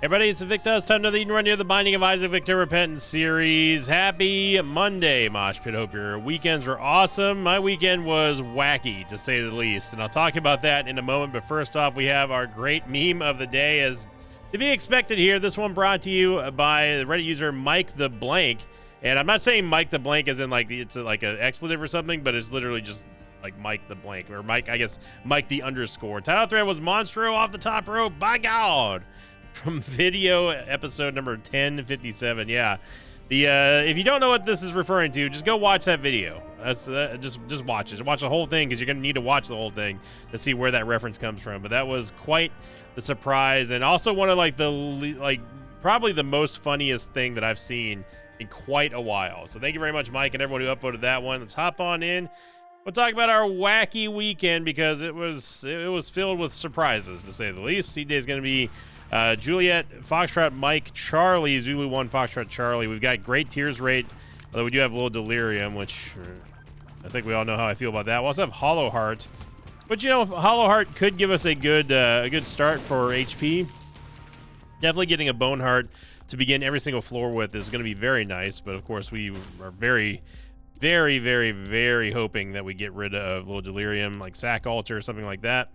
Everybody, it's Victor. It's time to Eden Run here, the Binding of Isaac Victor Repentance series. Happy Monday, Mosh Pit. Hope your weekends were awesome. My weekend was wacky, to say the least, and I'll talk about that in a moment. But first off, we have our great meme of the day, as to be expected here. This one brought to you by the Reddit user Mike the Blank, and I'm not saying Mike the Blank as in like it's like an expletive or something, but it's literally just like Mike the Blank, or Mike, I guess Mike the underscore. Title thread was Monstro off the top rope. By God. From video episode number 1057. Yeah, the if you don't know what this is referring to, just go watch that video. That's just watch it. Watch the whole thing, because you're gonna need to watch the whole thing to see where that reference comes from. But that was quite the surprise, and also one of probably the most funniest thing that I've seen in quite a while. So thank you very much, Mike, and everyone who uploaded that one. Let's hop on in. We'll talk about our wacky weekend, because it was filled with surprises, to say the least. C-Day is going to be Juliet, Foxtrot, Mike, Charlie, Zulu 1, Foxtrot, Charlie. We've got great tears rate, although we do have a little delirium, which I think we all know how I feel about that. We also have Hollow Heart, but you know, Hollow Heart could give us a good start for HP. Definitely getting a Bone Heart to begin every single floor with is going to be very nice, but of course we are very, very, very, very hoping that we get rid of little delirium, like Sack Altar or something like that.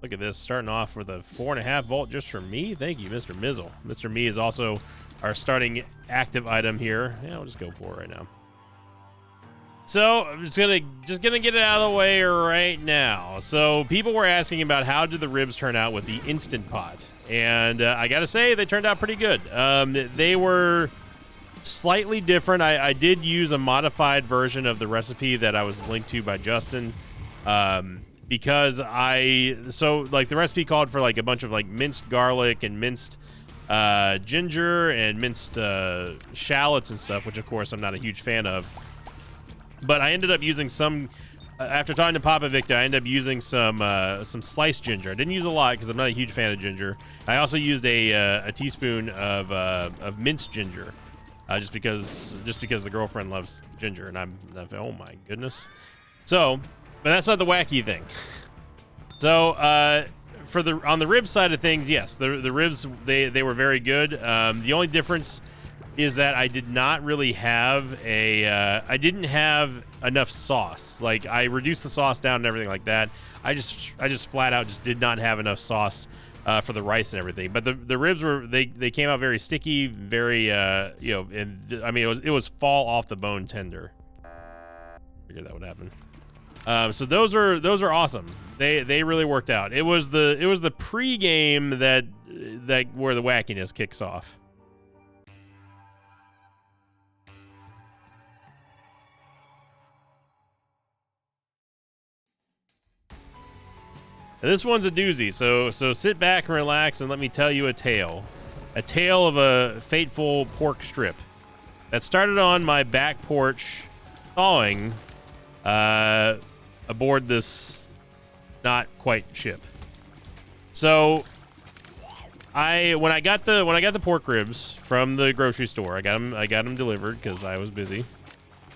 Look at this, starting off with a 4.5 volt just for me. Thank you, Mr. Mizzle. Mr. Me is also our starting active item here. Yeah, we'll just go for it right now. So I'm just gonna get it out of the way right now. So people were asking about how did the ribs turn out with the Instant Pot, and I gotta say they turned out pretty good. They were slightly different. I did use a modified version of the recipe that I was linked to by Justin. Because the recipe called for like a bunch of like minced garlic and minced ginger and minced shallots and stuff, which of course I'm not a huge fan of. But I ended up using some, after talking to Papa Victor, I ended up using some sliced ginger. I didn't use a lot because I'm not a huge fan of ginger. I also used a teaspoon of minced ginger, just because the girlfriend loves ginger, and I'm oh my goodness. So. But that's not the wacky thing. So, on the rib side of things, yes, the ribs they were very good. The only difference is that I did not really have I didn't have enough sauce. Like, I reduced the sauce down and everything like that. I just flat out just did not have enough sauce for the rice and everything. But the ribs they came out very sticky, very and I mean it was fall off the bone tender. Figured that would happen. So those are awesome. They really worked out. It was the pre-game that where the wackiness kicks off. And this one's a doozy. So sit back and relax and let me tell you a tale of a fateful pork strip that started on my back porch thawing aboard this not quite ship. So when I got the pork ribs from the grocery store, I got them delivered because I was busy,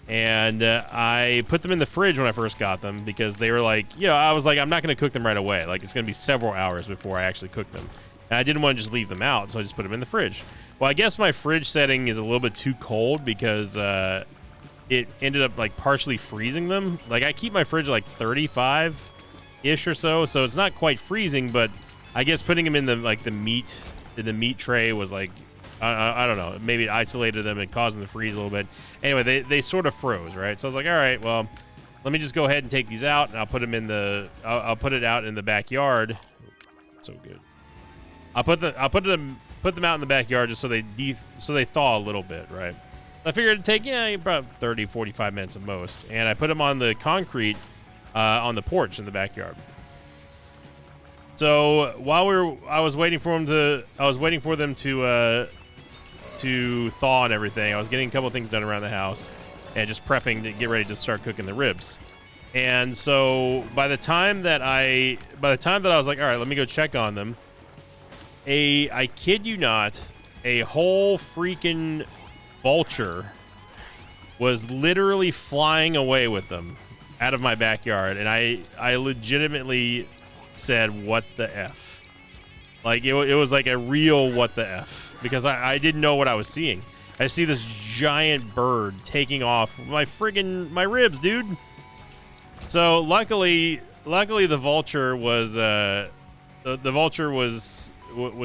and I put them in the fridge when I first got them, because they were like, I was like, I'm not going to cook them right away. Like, it's going to be several hours before I actually cook them, and I didn't want to just leave them out, so I just put them in the fridge. Well, I guess my fridge setting is a little bit too cold, because it ended up like partially freezing them. Like, I keep my fridge like 35-ish or so it's not quite freezing, but I guess putting them in the meat tray was like, I don't know, maybe it isolated them and caused them to freeze a little bit. Anyway, they sort of froze, right? So I was like, all right, well, let me just go ahead and take these out, and I'll put them I'll put it out in the backyard. So good. I'll put them out in the backyard just so they thaw a little bit, right? I figured it'd take, about 30, 45 minutes at most. And I put them on the concrete on the porch in the backyard. So while I was waiting for them to thaw and everything, I was getting a couple of things done around the house and just prepping to get ready to start cooking the ribs. And so by the time that I was like, all right, let me go check on them, I kid you not, a whole freaking vulture was literally flying away with them out of my backyard, and I legitimately said, what the F? Like it was like a real what the F, because I didn't know what I was seeing. I see this giant bird taking off my ribs, dude. So luckily the vulture was the vulture was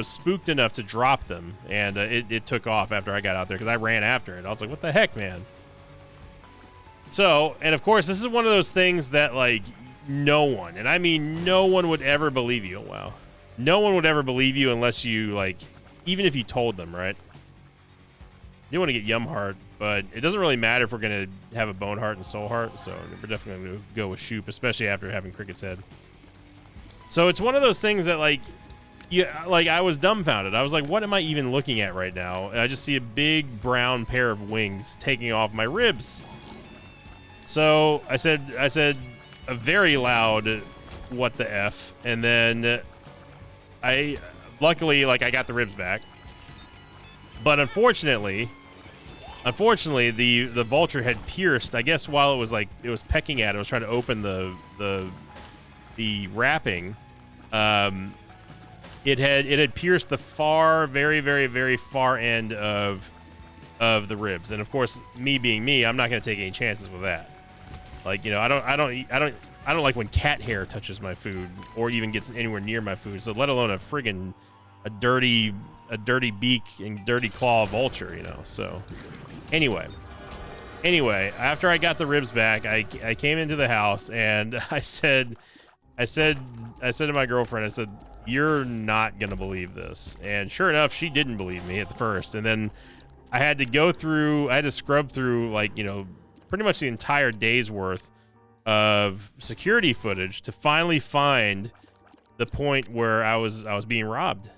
spooked enough to drop them, and it took off after I got out there because I ran after it. I was like, what the heck, man? So, and of course, this is one of those things that like no one, and I mean no one, would ever believe you. Wow. No one would ever believe you unless you, like, even if you told them, right? You want to get Yum Heart, but it doesn't really matter if we're going to have a Bone Heart and Soul Heart, so we're definitely going to go with Shoop, especially after having Cricket's Head. So it's one of those things that, like, like I was dumbfounded. I was like, what am I even looking at right now? And I just see a big brown pair of wings taking off my ribs. So I said a very loud, what the F, and then luckily, like, I got the ribs back, but unfortunately, the vulture had pierced, I guess, while it was pecking at it. It was trying to open the wrapping. It had pierced the very, very, very far end of the ribs, and of course, me being me, I'm not going to take any chances with that. Like, you know, I don't like when cat hair touches my food or even gets anywhere near my food. So let alone a dirty beak and dirty claw vulture, you know. So anyway, after I got the ribs back, I came into the house and I said to my girlfriend, I said, you're not going to believe this. And sure enough, she didn't believe me at the first. And then I had to scrub through, like, you know, pretty much the entire day's worth of security footage to finally find the point where I was being robbed.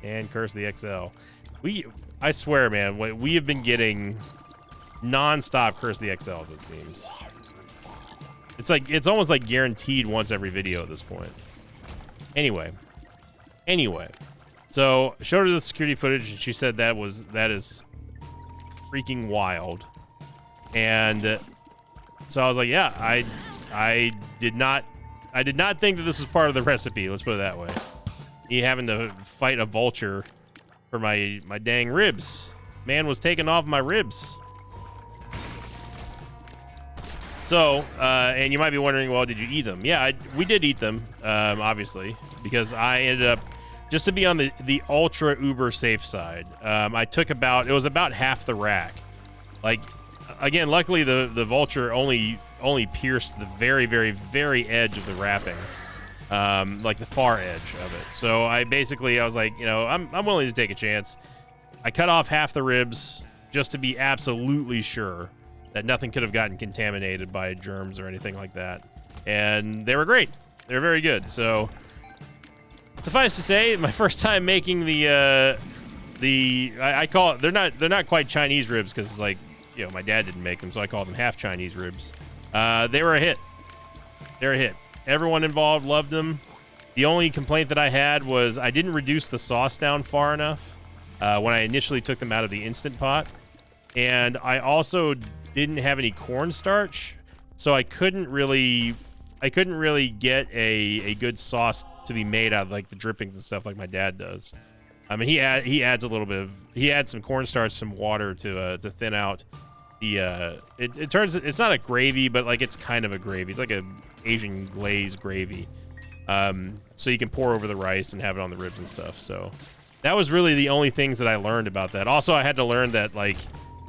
And Curse the XL. I swear, man, we have been getting non-stop Curse the XLs, it seems. It's almost like guaranteed once every video at this point. Anyway, so showed her the security footage, and she said that is freaking wild. And so I was like, yeah, I did not think that this was part of the recipe. Let's put it that way. Me having to fight a vulture for my dang ribs. Man was taking off my ribs. So, and you might be wondering, well, did you eat them? Yeah, we did eat them, obviously, because I ended up, just to be on the ultra uber safe side, I took it was about half the rack. Like, again, luckily the vulture only pierced the very, very, very edge of the wrapping, like the far edge of it. So I was like, you know, I'm willing to take a chance. I cut off half the ribs just to be absolutely sure that nothing could have gotten contaminated by germs or anything like that. And they were great. They were very good. So suffice to say, my first time making I call it, they're not quite Chinese ribs, because it's like, you know, my dad didn't make them, so I call them half Chinese ribs. They were a hit. They're a hit. Everyone involved loved them. The only complaint that I had was I didn't reduce the sauce down far enough when I initially took them out of the Instant Pot. And I also didn't have any cornstarch, so I couldn't really get a good sauce to be made out of, like, the drippings and stuff like my dad does. I mean, he adds a little bit of, he adds some cornstarch, some water to thin out the it's not a gravy, but like it's kind of a gravy. It's like a Asian glazed gravy. So you can pour over the rice and have it on the ribs and stuff. So that was really the only things that I learned about that. Also, I had to learn that, like,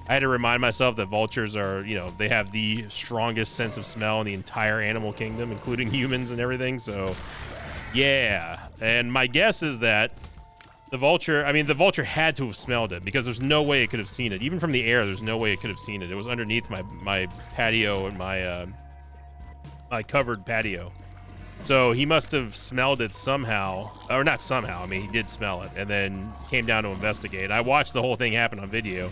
I had to remind myself that vultures are, you know, they have the strongest sense of smell in the entire animal kingdom, including humans and everything. So, yeah. And my guess is that the vulture had to have smelled it, because there's no way it could have seen it. Even from the air, there's no way it could have seen it. It was underneath my patio and my covered patio. So he must have smelled it somehow, or not somehow. I mean, he did smell it, and then came down to investigate. I watched the whole thing happen on video.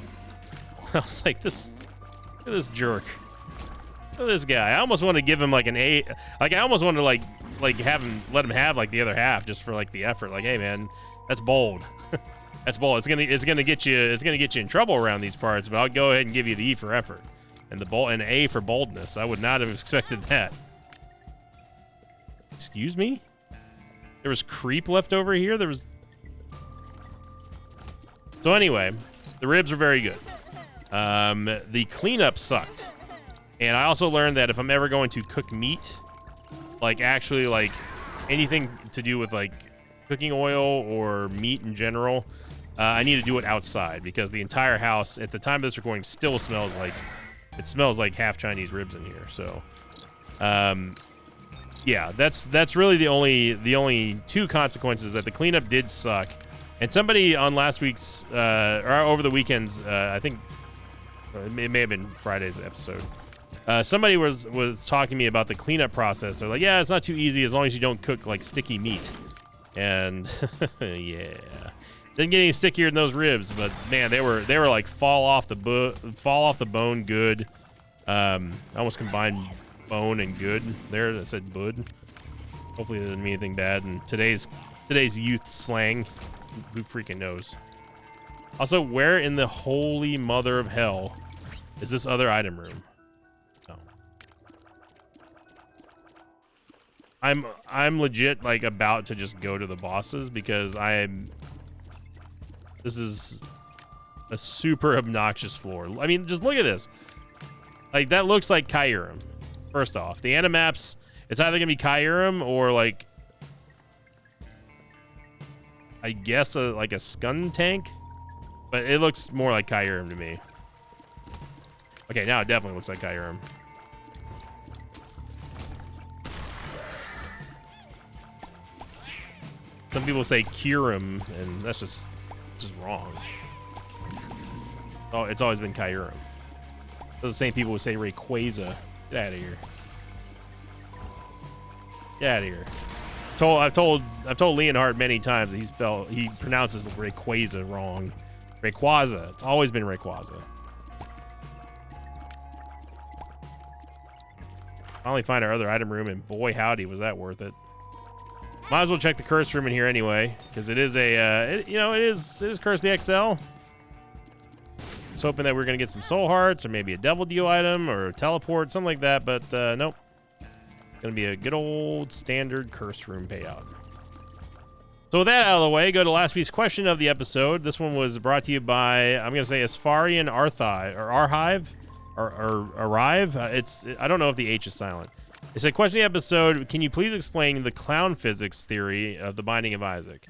I was like, look at this jerk. Look at this guy. I almost want to give him like an A. Like, I almost want to like let him have like the other half just for like the effort. Like, hey man, That's bold. That's bold. It's gonna get you in trouble around these parts. But I'll go ahead and give you the E for effort, and the A for boldness. I would not have expected that. Excuse me? There was creep left over here. There was. So anyway, the ribs are very good. The cleanup sucked, and I also learned that if I'm ever going to cook meat, like actually like anything to do with like cooking oil or meat in general, I need to do it outside because the entire house at the time of this recording still smells like half Chinese ribs in here. So, yeah, that's really the only two consequences, that the cleanup did suck. And somebody on last week's or over the weekend's, I think it may have been Friday's episode. Somebody was talking to me about the cleanup process. They're like, yeah, it's not too easy as long as you don't cook like sticky meat. And yeah, didn't get any stickier than those ribs, but man, they were like fall off the bone good. I almost combined bone and good there. That said bud. Hopefully that didn't mean anything bad. And today's youth slang, who freaking knows? Also, where in the holy mother of hell is this other item room? No. I'm legit like about to just go to the bosses because this is a super obnoxious floor. I mean, just look at this. Like, that looks like Kyurem. First off, the Animaps, it's either gonna be Kyurem or like, I guess like a Scun tank, but it looks more like Kyurem to me. Okay, now it definitely looks like Kyurem. Some people say Kyurem, and that's just wrong. Oh, it's always been Kyurem. Those are the same people who say Rayquaza. Get out of here. Get out of here. I've told Leonhard many times that he pronounces Rayquaza wrong. Rayquaza. It's always been Rayquaza. Finally find our other item room, and boy howdy was that worth it. Might as well check the curse room in here anyway, because it is it is Curse the XL. Just hoping that we're gonna get some soul hearts or maybe a devil deal item or a teleport, something like that, but nope. It's gonna be a good old standard curse room payout. So with that out of the way, go to last week's question of the episode. This one was brought to you by, I'm gonna say, Asfarian Arthai or Arhive or Arrive. I don't know if the H is silent. It said, question of the episode, can you please explain the clown physics theory of the Binding of Isaac?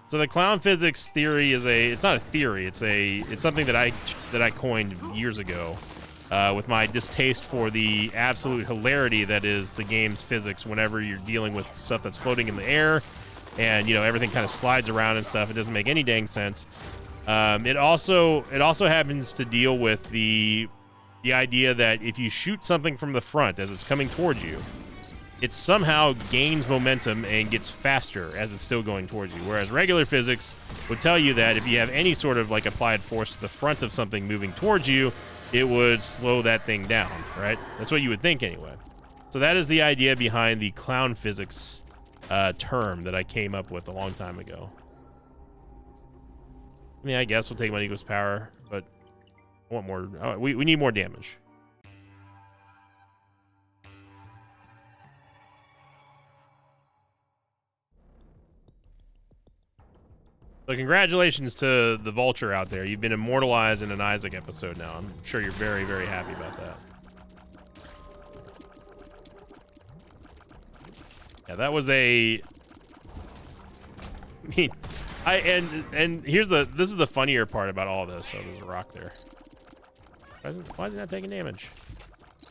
So the clown physics theory is it's not a theory, it's something that I coined years ago with my distaste for the absolute hilarity that is the game's physics whenever you're dealing with stuff that's floating in the air and, you know, everything kind of slides around and stuff. It doesn't make any dang sense. It also happens to deal with the idea that if you shoot something from the front as it's coming towards you, it somehow gains momentum and gets faster as it's still going towards you. Whereas regular physics would tell you that if you have any sort of like applied force to the front of something moving towards you, it would slow that thing down, right? That's what you would think anyway. So that is the idea behind the clown physics term that I came up with a long time ago. I mean, I guess we'll take 1 equals power, but I want more. We need more damage. So congratulations to the Vulture out there. You've been immortalized in an Isaac episode now. I'm sure you're very, very happy about that. Yeah, that was a... I mean, and here's this is the funnier part about all this. Oh, there's a rock there. Why is he not taking damage?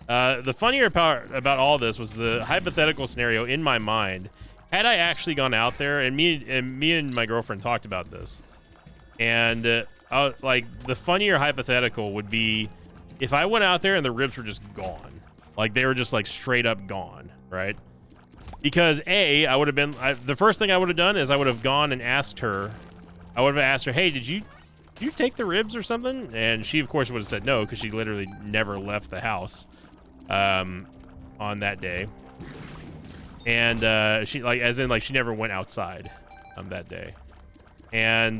The funnier part about all this was the hypothetical scenario in my mind. Had I actually gone out there, and me and my girlfriend talked about this, and like the funnier hypothetical would be if I went out there and the ribs were just gone, like they were just like straight up gone, right? Because I would have been the first thing I would have done is I would have gone and asked her. I would have asked her, hey, did you take the ribs or something? And she of course would have said no because she literally never left the house on that day. And she, like, as in, like, she never went outside that day. And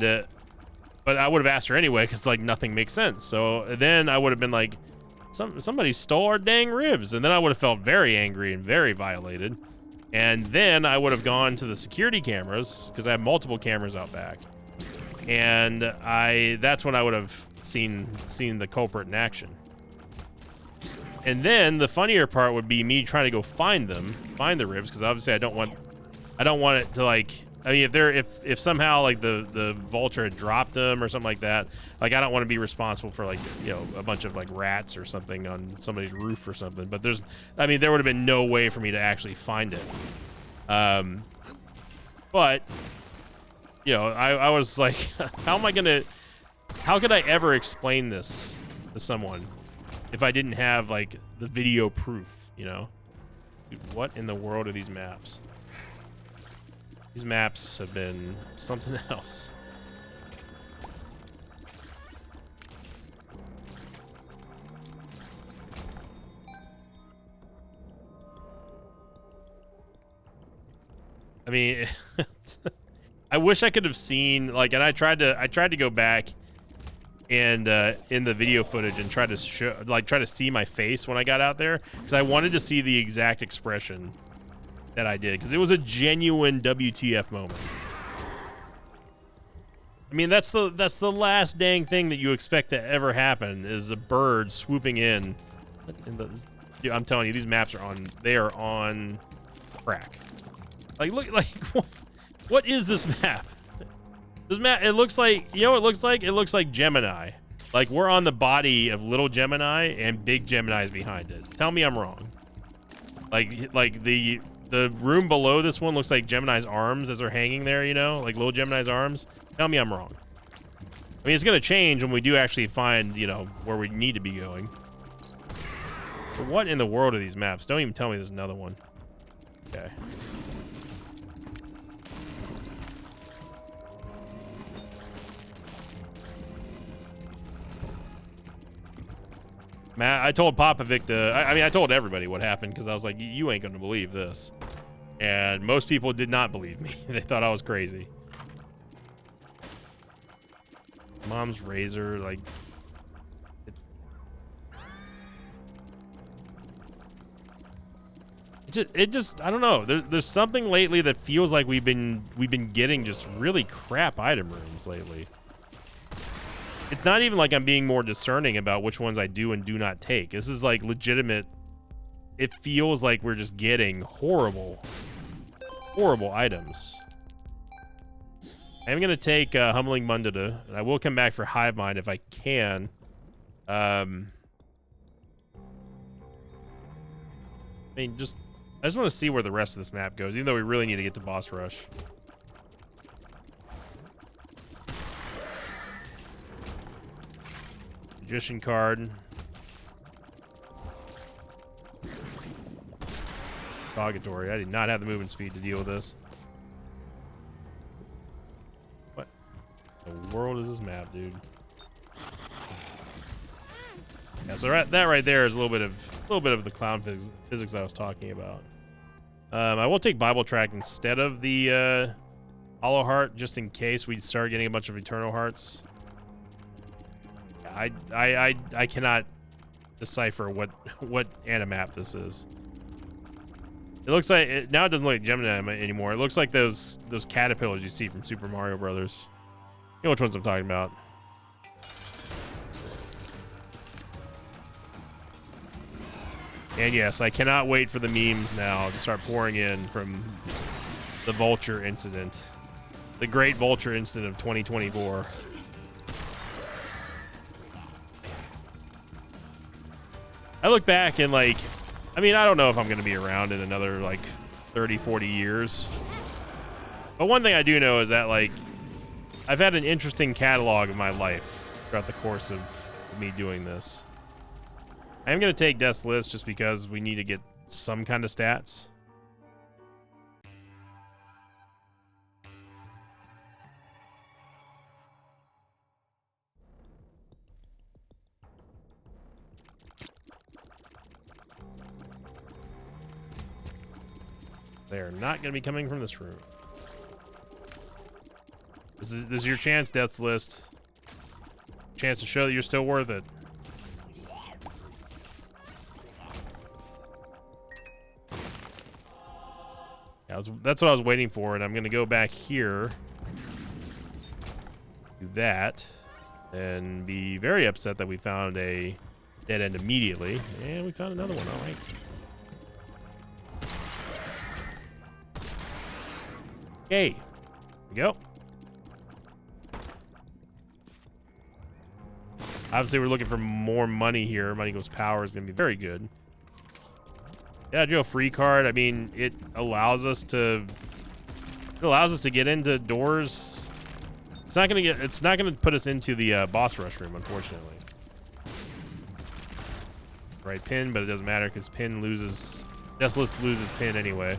but I would have asked her anyway, because, like, nothing makes sense. So then I would have been like, somebody stole our dang ribs. And then I would have felt very angry and very violated. And then I would have gone to the security cameras, because I have multiple cameras out back. And that's when I would have seen the culprit in action. And then the funnier part would be me trying to go find the ribs, because obviously I don't want it to, like, I mean, if somehow, like, the vulture had dropped them or something like that, like, I don't want to be responsible for, like, you know, a bunch of, like, rats or something on somebody's roof or something. But I mean, there would have been no way for me to actually find it. But, you know, I was like, how could I ever explain this to someone if I didn't have, like, the video proof, you know? Dude, what in the world are these maps? These maps have been something else. I mean, I wish I could have seen, like, and I tried to go back and in the video footage and try to see my face when I got out there, because I wanted to see the exact expression that I did, because it was a genuine WTF moment. I mean, that's the last dang thing that you expect to ever happen, is a bird swooping in. Dude, I'm telling you, these maps are on crack. Like, look, like, what is this map? This map, it looks like, you know what it looks like? It looks like Gemini. Like, we're on the body of little Gemini and big Gemini is behind it. Tell me I'm wrong. Like the room below this one looks like Gemini's arms as they're hanging there, you know? Like little Gemini's arms. Tell me I'm wrong. I mean, it's going to change when we do actually find, you know, where we need to be going. But what in the world are these maps? Don't even tell me there's another one. Okay. Matt, I told Popovic I told everybody what happened, because I was like, you ain't going to believe this. And most people did not believe me. They thought I was crazy. Mom's razor, like... It just I don't know. There's something lately that feels like we've been getting just really crap item rooms lately. It's not even like I'm being more discerning about which ones I do and do not take. This is like legitimate. It feels like we're just getting horrible items. I'm going to take Humbling Mundata, and I will come back for Hive Mind if I can. I mean, I just want to see where the rest of this map goes, even though we really need to get to Boss Rush. Magician card. Dogatory. I did not have the movement speed to deal with this. What the world is this map, dude? Yeah, so that right there is a little bit of the clown physics I was talking about. I will take Bible Track instead of the Hollow Heart, just in case we start getting a bunch of Eternal Hearts. I cannot decipher what animap this is. It looks like now it doesn't look like Gemini anymore. It looks like those caterpillars you see from Super Mario Brothers. You know which ones I'm talking about. And yes, I cannot wait for the memes now to start pouring in from the Vulture incident. The great Vulture incident of 2024. I look back and, like, I mean, I don't know if I'm going to be around in another, like, 30, 40 years. But one thing I do know is that, like, I've had an interesting catalog of my life throughout the course of me doing this. I am going to take Death's List just because we need to get some kind of stats. They are not going to be coming from this room. This is your chance, Death's List. Chance to show that you're still worth it. Yeah, that's what I was waiting for, and I'm going to go back here. Do that. And be very upset that we found a dead end immediately. And we found another one. All right. Okay. Here we go. Obviously, we're looking for more money here. Money Goes Power is going to be very good. Yeah, Joe, free card. I mean, it allows us to get into doors. It's not gonna put us into the boss rush room, unfortunately. Right pin, but it doesn't matter because pin loses. Death's List loses pin anyway.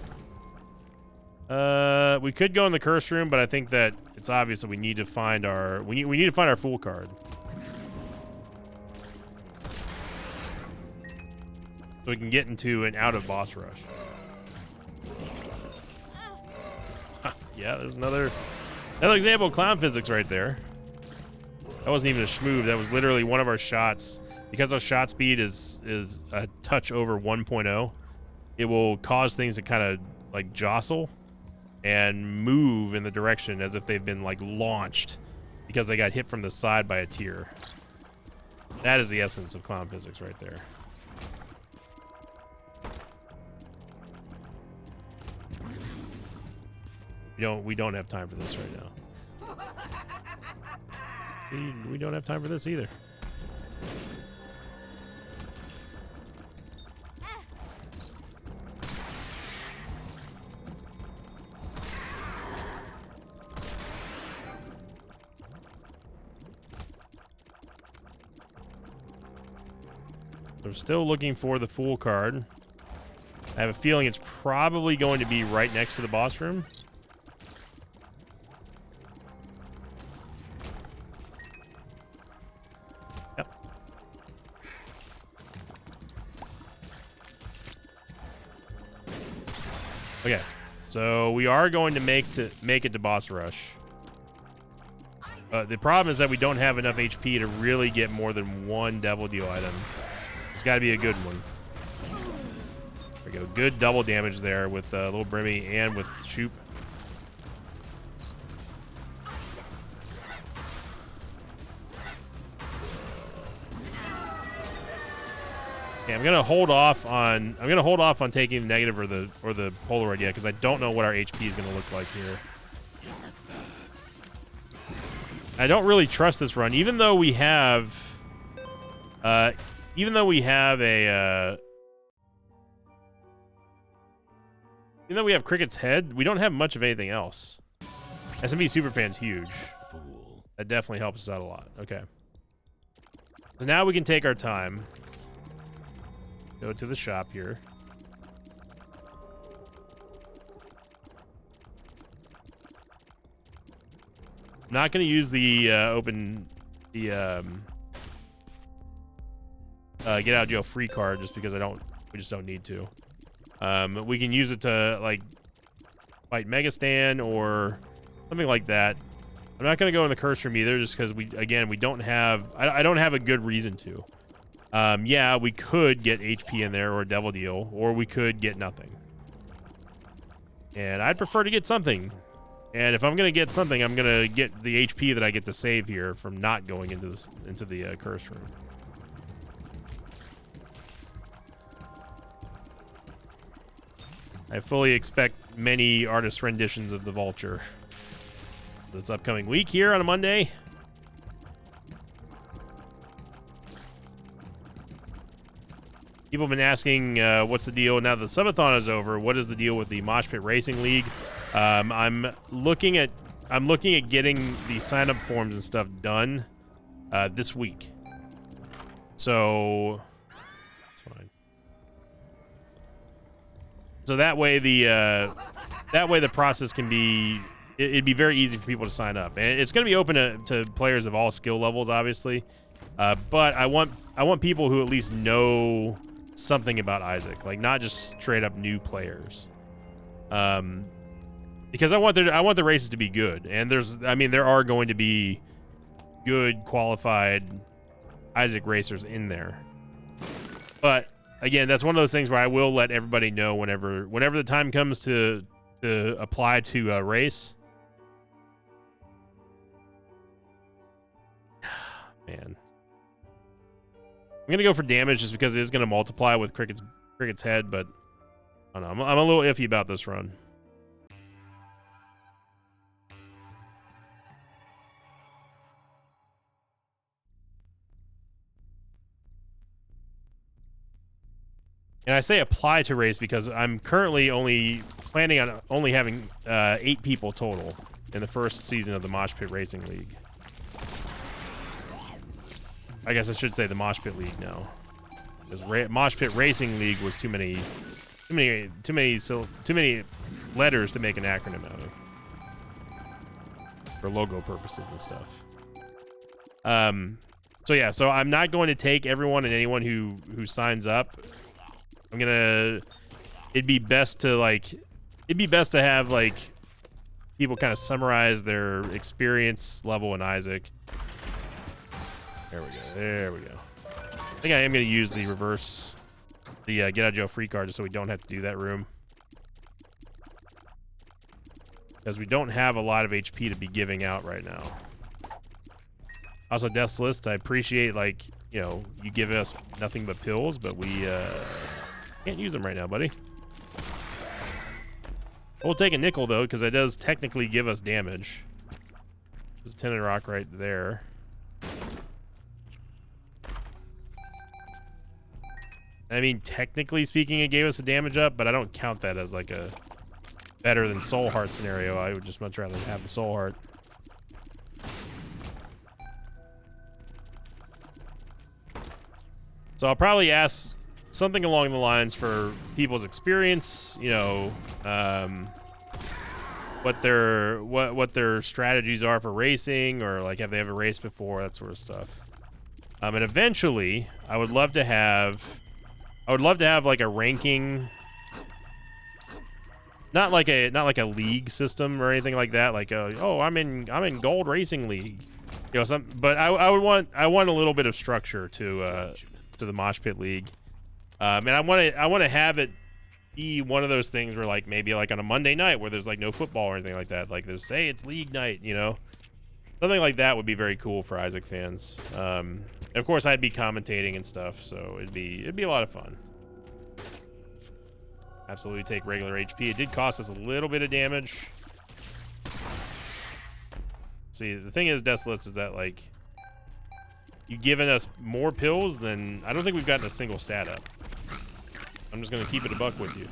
We could go in the curse room, but I think that it's obvious that we need to find our we need to find our fool card. So we can get into an out of boss rush. Yeah, there's another example of clown physics right there. That wasn't even a schmoove. That was literally one of our shots. Because our shot speed is a touch over 1.0, it will cause things to kind of like jostle and move in the direction as if they've been like launched because they got hit from the side by a tier. That is the essence of clown physics right there. We don't have time for this right now. We don't have time for this either. We're still looking for the Fool card. I have a feeling it's probably going to be right next to the boss room. Yep. Okay, so we are going to make it to boss rush. The problem is that we don't have enough HP to really get more than one Devil Deal item. It's got to be a good one. There we go. Good double damage there with Little Brimmy and with Shoop. Yeah, I'm gonna hold off on taking the negative or the Polaroid yet because I don't know what our HP is gonna look like here. I don't really trust this run, even though we have a even though we have Cricket's head, we don't have much of anything else. SMB Superfan's huge. That definitely helps us out a lot. Okay. So now we can take our time. Go to the shop here. I'm not going to use the get out of jail free card just because we just don't need to. We can use it to like fight Megastan or something like that. I'm not going to go in the curse room either just because we don't have I don't have a good reason to. Yeah, we could get HP in there or Devil Deal, or we could get nothing. And I'd prefer to get something. And if I'm going to get something, I'm going to get the HP that I get to save here from not going into the curse room. I fully expect many artist renditions of the Vulture this upcoming week here on a Monday. People have been asking, what's the deal now that the subathon is over? What is the deal with the Mosh Pit Racing League? I'm looking at getting the sign-up forms and stuff done this week. So it's fine. So that way the process can be. It'd be very easy for people to sign up, and it's going to be open to players of all skill levels, obviously. But I want people who at least know something about Isaac, like not just straight up new players. Because I want the races to be good, and there are going to be good qualified Isaac racers in there. But again, that's one of those things where I will let everybody know whenever the time comes to apply to a race. Man, I'm gonna go for damage just because it is gonna multiply with Cricket's head, but I don't know. I'm a little iffy about this run. And I say apply to race because I'm currently planning on only having 8 people total in the first season of the Mosh Pit Racing League. I guess I should say the Mosh Pit League now, because Mosh Pit Racing League was too many letters to make an acronym out of for logo purposes and stuff. So yeah, so I'm not going to take everyone and anyone who signs up. It'd be best to have like people kind of summarize their experience level in Isaac. There we go. I think I am going to use the reverse, the get out of jail free card, just so we don't have to do that room. Because we don't have a lot of HP to be giving out right now. Also, Death's List, I appreciate, like, you know, you give us nothing but pills, but we can't use them right now, buddy. We'll take a nickel, though, because it does technically give us damage. There's a Tinted Rock right there. I mean, technically speaking, it gave us a damage up, but I don't count that as like a better than Soul Heart scenario. I would just much rather have the Soul Heart. So I'll probably ask something along the lines for people's experience, you know, what their strategies are for racing, or like have they ever raced before, that sort of stuff. And eventually, I would love to have like a ranking, not like a league system or anything like that. Like, oh, I'm in Gold Racing League, you know, but I want a little bit of structure to the Mosh Pit League, and I want to have it be one of those things where, like, maybe like on a Monday night where there's like no football or anything like that, like there's, hey, it's league night, you know, something like that would be very cool for Isaac fans. And of course, I'd be commentating and stuff, so it'd be a lot of fun. Absolutely take regular HP. It did cost us a little bit of damage. See, the thing is, Death's List, is that, like, you've given us more pills than... I don't think we've gotten a single stat up. I'm just going to keep it a buck with you.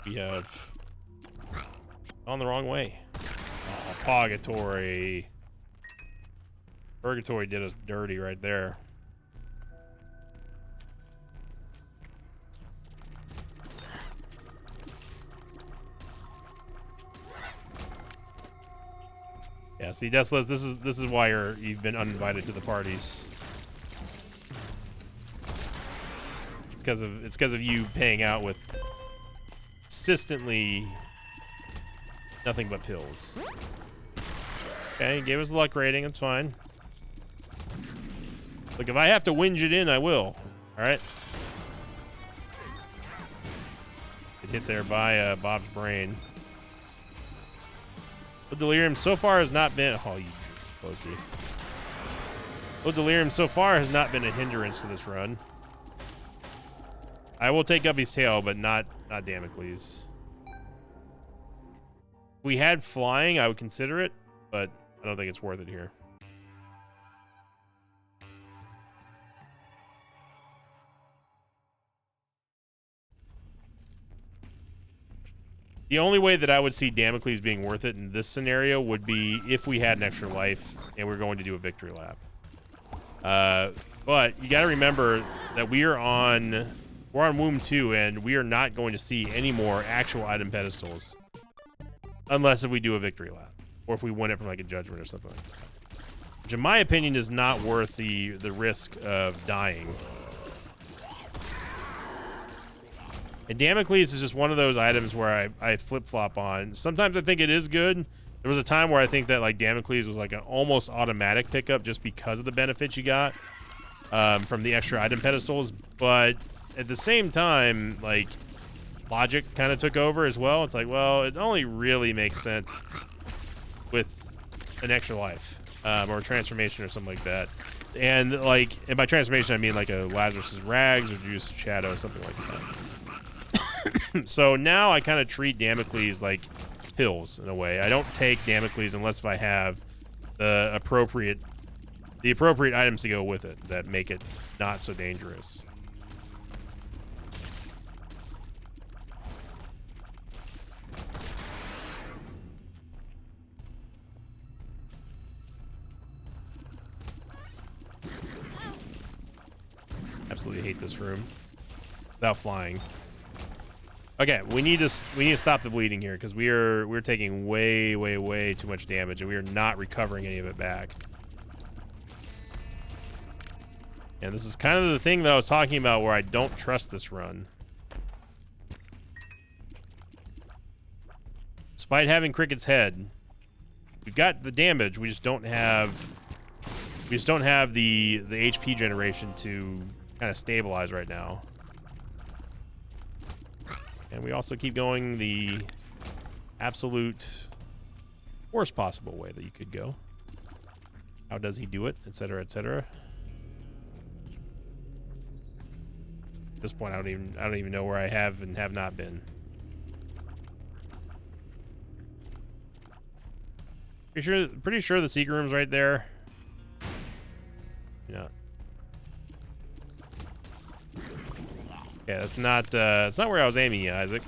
We have gone the wrong way. Oh, Purgatory. Purgatory did us dirty right there. Yeah, see, Death's List, this is why you've been uninvited to the parties. It's because of you paying out with consistently nothing but pills. Okay, gave us a luck rating, it's fine. Look, if I have to whinge it in, I will. Alright? Get hit there by Bob's brain. The Delirium so far has not been... Oh, you Loki. The Delirium so far has not been a hindrance to this run. I will take Guppy's tail, but not Damocles. If we had flying, I would consider it, but I don't think it's worth it here. The only way that I would see Damocles being worth it in this scenario would be if we had an extra life and we're going to do a victory lap. But you got to remember that we're on Womb 2, and we are not going to see any more actual item pedestals unless if we do a victory lap, or if we win it from like a judgment or something like that. which in my opinion is not worth the risk of dying. And Damocles is just one of those items where I flip-flop on. Sometimes I think it is good. There was a time where I think that like Damocles was like an almost automatic pickup just because of the benefits you got from the extra item pedestals. But at the same time, like, logic kind of took over as well. It's like, well, it only really makes sense with an extra life or a transformation or something like that. And like, and by transformation I mean like a Lazarus's Rags or Juice Shadow, something like that. So now I kind of treat Damocles like pills in a way. I don't take Damocles unless if I have the appropriate items to go with it that make it not so dangerous. Absolutely hate this room. Without flying. Okay, we need to stop the bleeding here because we're taking way too much damage and we are not recovering any of it back. And this is kind of the thing that I was talking about where I don't trust this run. Despite having Cricket's head, we've got the damage. We just don't have the HP generation to kind of stabilize right now. And we also keep going the absolute worst possible way that you could go. How does he do it, etc., etc. At this point, I don't even know where I have and have not been. Pretty sure the secret room's right there. Yeah. Yeah, that's not where I was aiming at, Isaac.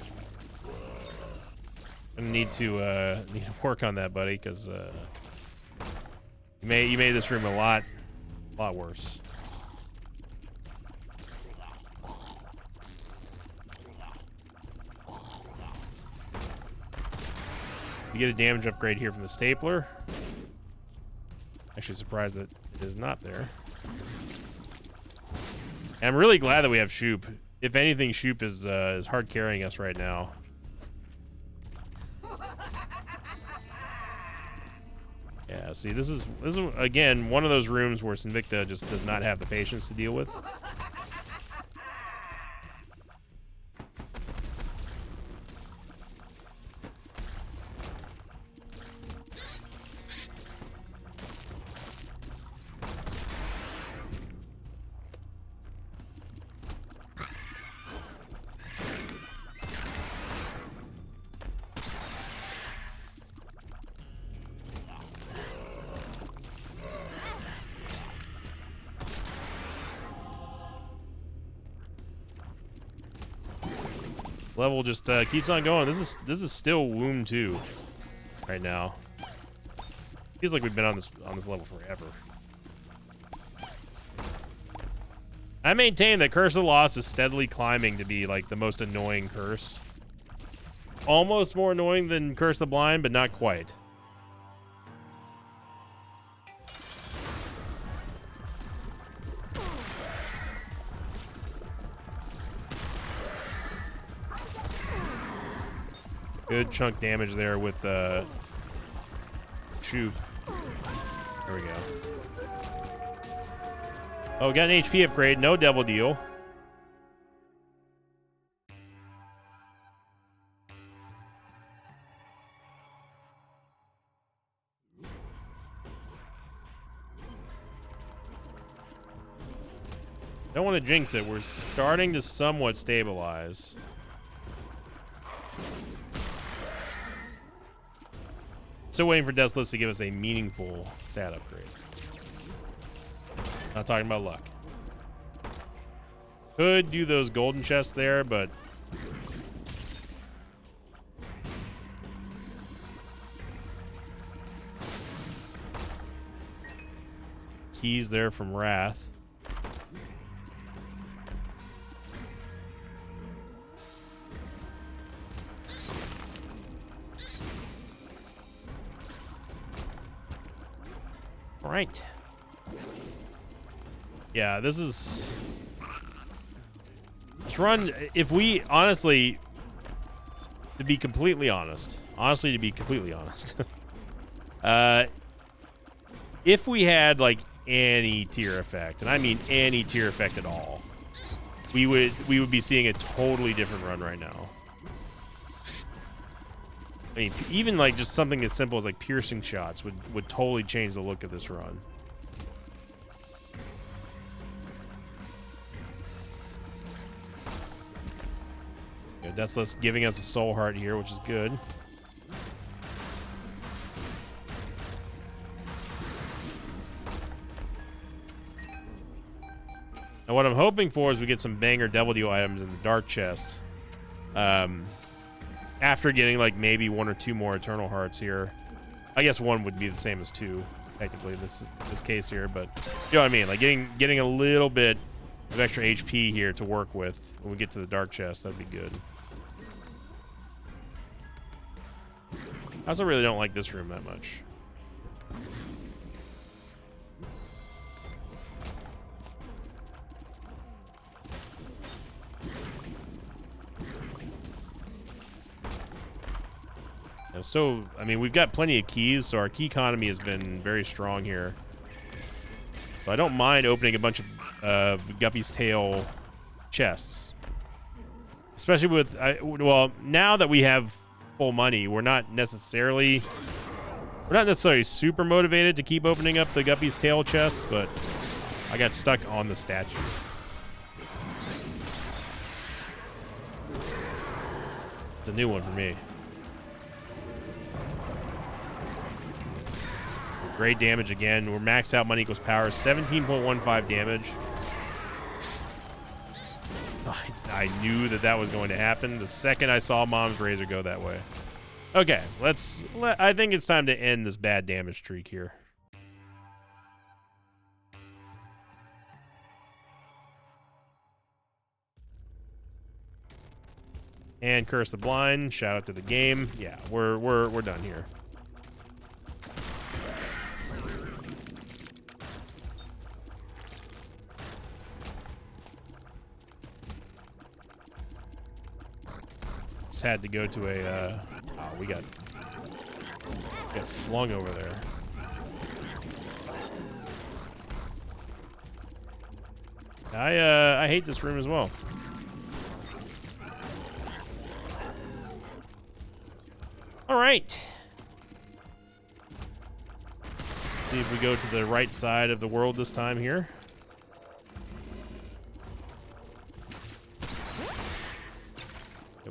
I need to work on that, buddy, because you made this room a lot worse. You get a damage upgrade here from the stapler. Actually surprised that it is not there. And I'm really glad that we have Shoop. If anything, Shoop is hard carrying us right now. Yeah, see, this is again one of those rooms where Sinvicta just does not have the patience to deal with. Level just keeps on going. This is still Womb 2 right now. Feels like we've been on this level forever. I maintain that Curse of the Lost is steadily climbing to be like the most annoying curse. Almost more annoying than Curse of the Blind, but not quite. Good chunk damage there with the Shoop. There we go. Oh, we got an HP upgrade. No Devil Deal. Don't want to jinx it. We're starting to somewhat stabilize. Still waiting for Deathless to give us a meaningful stat upgrade. Not talking about luck. Could do those golden chests there, but keys there from Wrath. right. Yeah, this run, if we honestly, to be completely honest, if we had like any tier effect, and I mean any tier effect at all, we would be seeing a totally different run right now. I mean, even like just something as simple as like piercing shots would totally change the look of this run. Yeah, Deathless giving us a soul heart here, which is good. Now what I'm hoping for is we get some banger Devil Deal items in the dark chest. After getting like maybe 1 or 2 more Eternal Hearts here. I guess 1 would be the same as 2, technically, this case here, but you know what I mean? Like getting a little bit of extra HP here to work with when we get to the dark chest, that'd be good. I also really don't like this room that much. So, I mean, we've got plenty of keys, so our key economy has been very strong here. So I don't mind opening a bunch of Guppy's Tail chests. Especially with, well, now that we have full money, we're not necessarily super motivated to keep opening up the Guppy's Tail chests, but I got stuck on the statue. It's a new one for me. Great damage again. We're maxed out money equals power. 17.15 damage. I knew that was going to happen the second I saw Mom's Razor go that way. Okay, I think it's time to end this bad damage streak here. And Curse the Blind. Shout out to the game. Yeah, we're done here. Just had to go to a oh, we got flung over there. I hate this room as well. All right. Let's see if we go to the right side of the world this time here.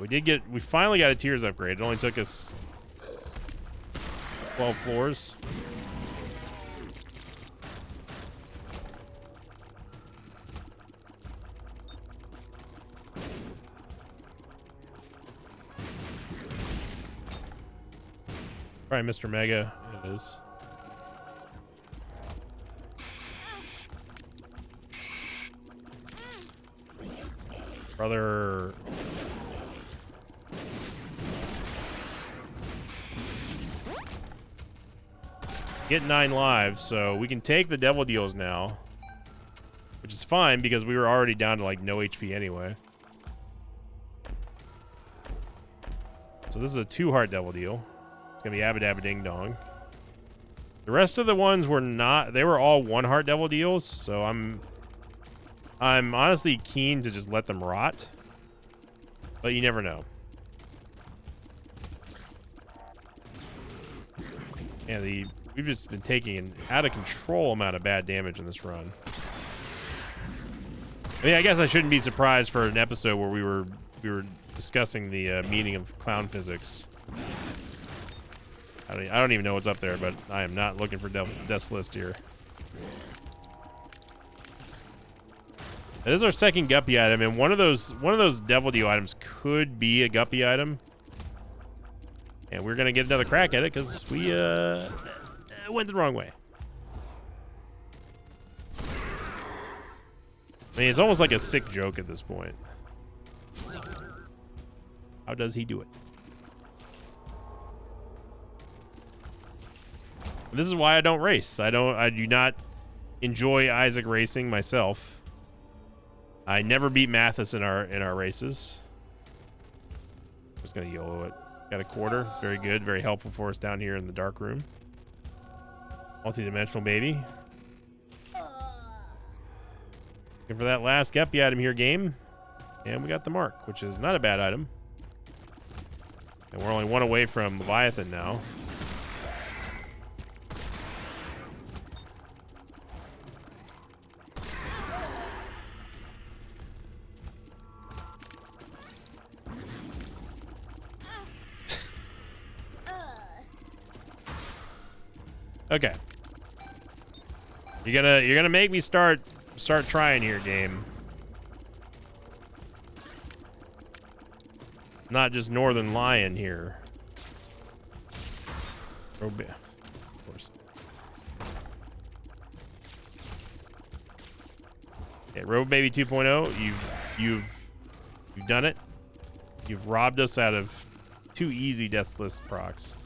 We finally got a Tears upgrade. It only took us 12 floors. Probably Mr. Mega. It is. Brother. Get 9 lives, so we can take the Devil Deals now, which is fine because we were already down to like no HP anyway. So this is a 2-heart Devil Deal. It's gonna be Abba Dabba Ding Dong. The rest of the ones were not. They were all 1-heart Devil Deals, so I'm honestly keen to just let them rot, but you never know. Yeah, we've just been taking an out-of-control amount of bad damage in this run. I mean, I guess I shouldn't be surprised for an episode where we were discussing the meaning of clown physics. I don't even know what's up there, but I am not looking for Death's List here. That is our second Guppy item, and one of those Devil Deal items could be a Guppy item. And we're gonna get another crack at it because we went the wrong way. I mean, it's almost like a sick joke at this point. How does he do it? This is why I don't race. I do not enjoy Isaac racing myself. I never beat Mathis in our races. Just gonna YOLO it. Got a quarter. It's very good, very helpful for us down here in the dark room. Multi-dimensional baby. Looking for that last Geppy item here, game. And we got the mark, which is not a bad item. And we're only one away from Leviathan now. Okay. You're gonna make me start trying here, game. Not just Northern Lion here. Of course. Okay, Robo Baby 2.0, you've done it. You've robbed us out of 2 easy Death List procs.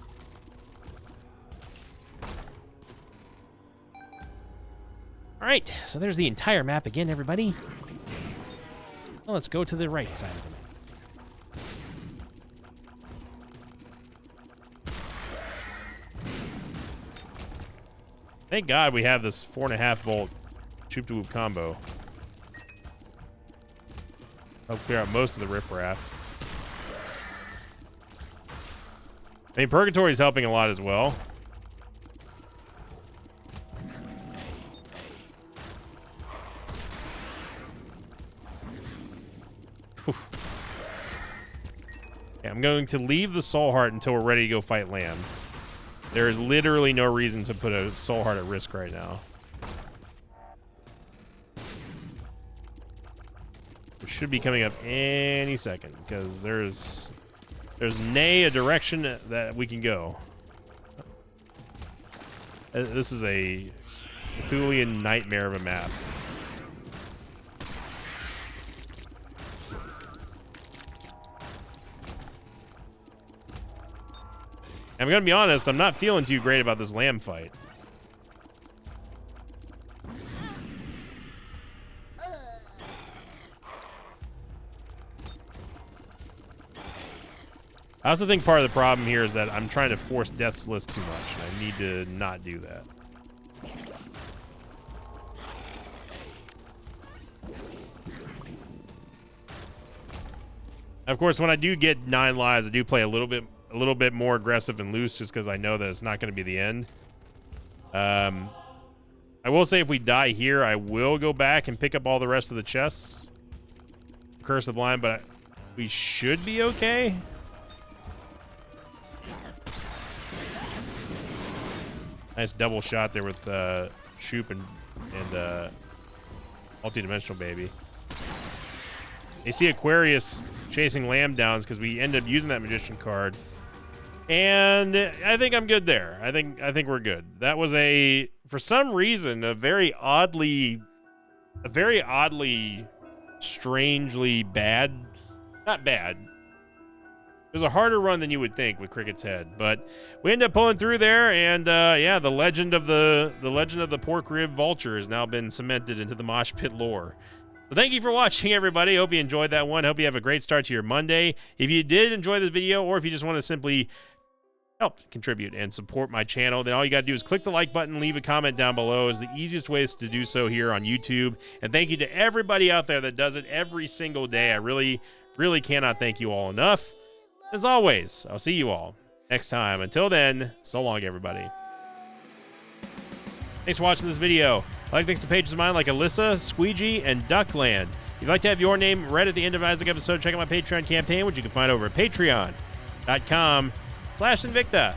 All right, so there's the entire map again, everybody. Well, let's go to the right side of the map. Thank God we have this 4.5 volt Choop to Whoop combo. Help clear out most of the riffraff. I mean, Purgatory is helping a lot as well. Yeah, I'm going to leave the Soul Heart until we're ready to go fight Lamb. There is literally no reason to put a Soul Heart at risk right now. It should be coming up any second because there's nay a direction that we can go. This is a Cthulhian nightmare of a map. I'm gonna be honest, I'm not feeling too great about this Lamb fight. I also think part of the problem here is that I'm trying to force Death's List too much, and I need to not do that. Of course, when I do get 9 lives, I do play a little bit more aggressive and loose just because I know that it's not going to be the end. I will say if we die here, I will go back and pick up all the rest of the chests. Curse of the Blind, but we should be okay. Nice double shot there with Shoop and Multi-Dimensional Baby. You see Aquarius chasing Lamb downs because we end up using that Magician card. And I think I'm good there. I think we're good. That was for some reason, a very oddly, strangely bad, not bad. It was a harder run than you would think with Cricket's Head, but we ended up pulling through there, and yeah, the legend of the pork rib vulture has now been cemented into the Mosh Pit lore. So thank you for watching, everybody. Hope you enjoyed that one. Hope you have a great start to your Monday. If you did enjoy this video, or if you just want to simply help contribute and support my channel, then all you got to do is click the like button, leave a comment down below. Is the easiest ways to do so here on YouTube. And thank you to everybody out there that does it every single day. I really, really cannot thank you all enough. As always, I'll see you all next time. Until then, so long, everybody. Thanks for watching this video. I'd like to thank some patrons of mine like Alyssa, Squeegee, and Duckland. If you'd like to have your name read at the end of Isaac episode, check out my Patreon campaign, which you can find over at patreon.com/Invicta.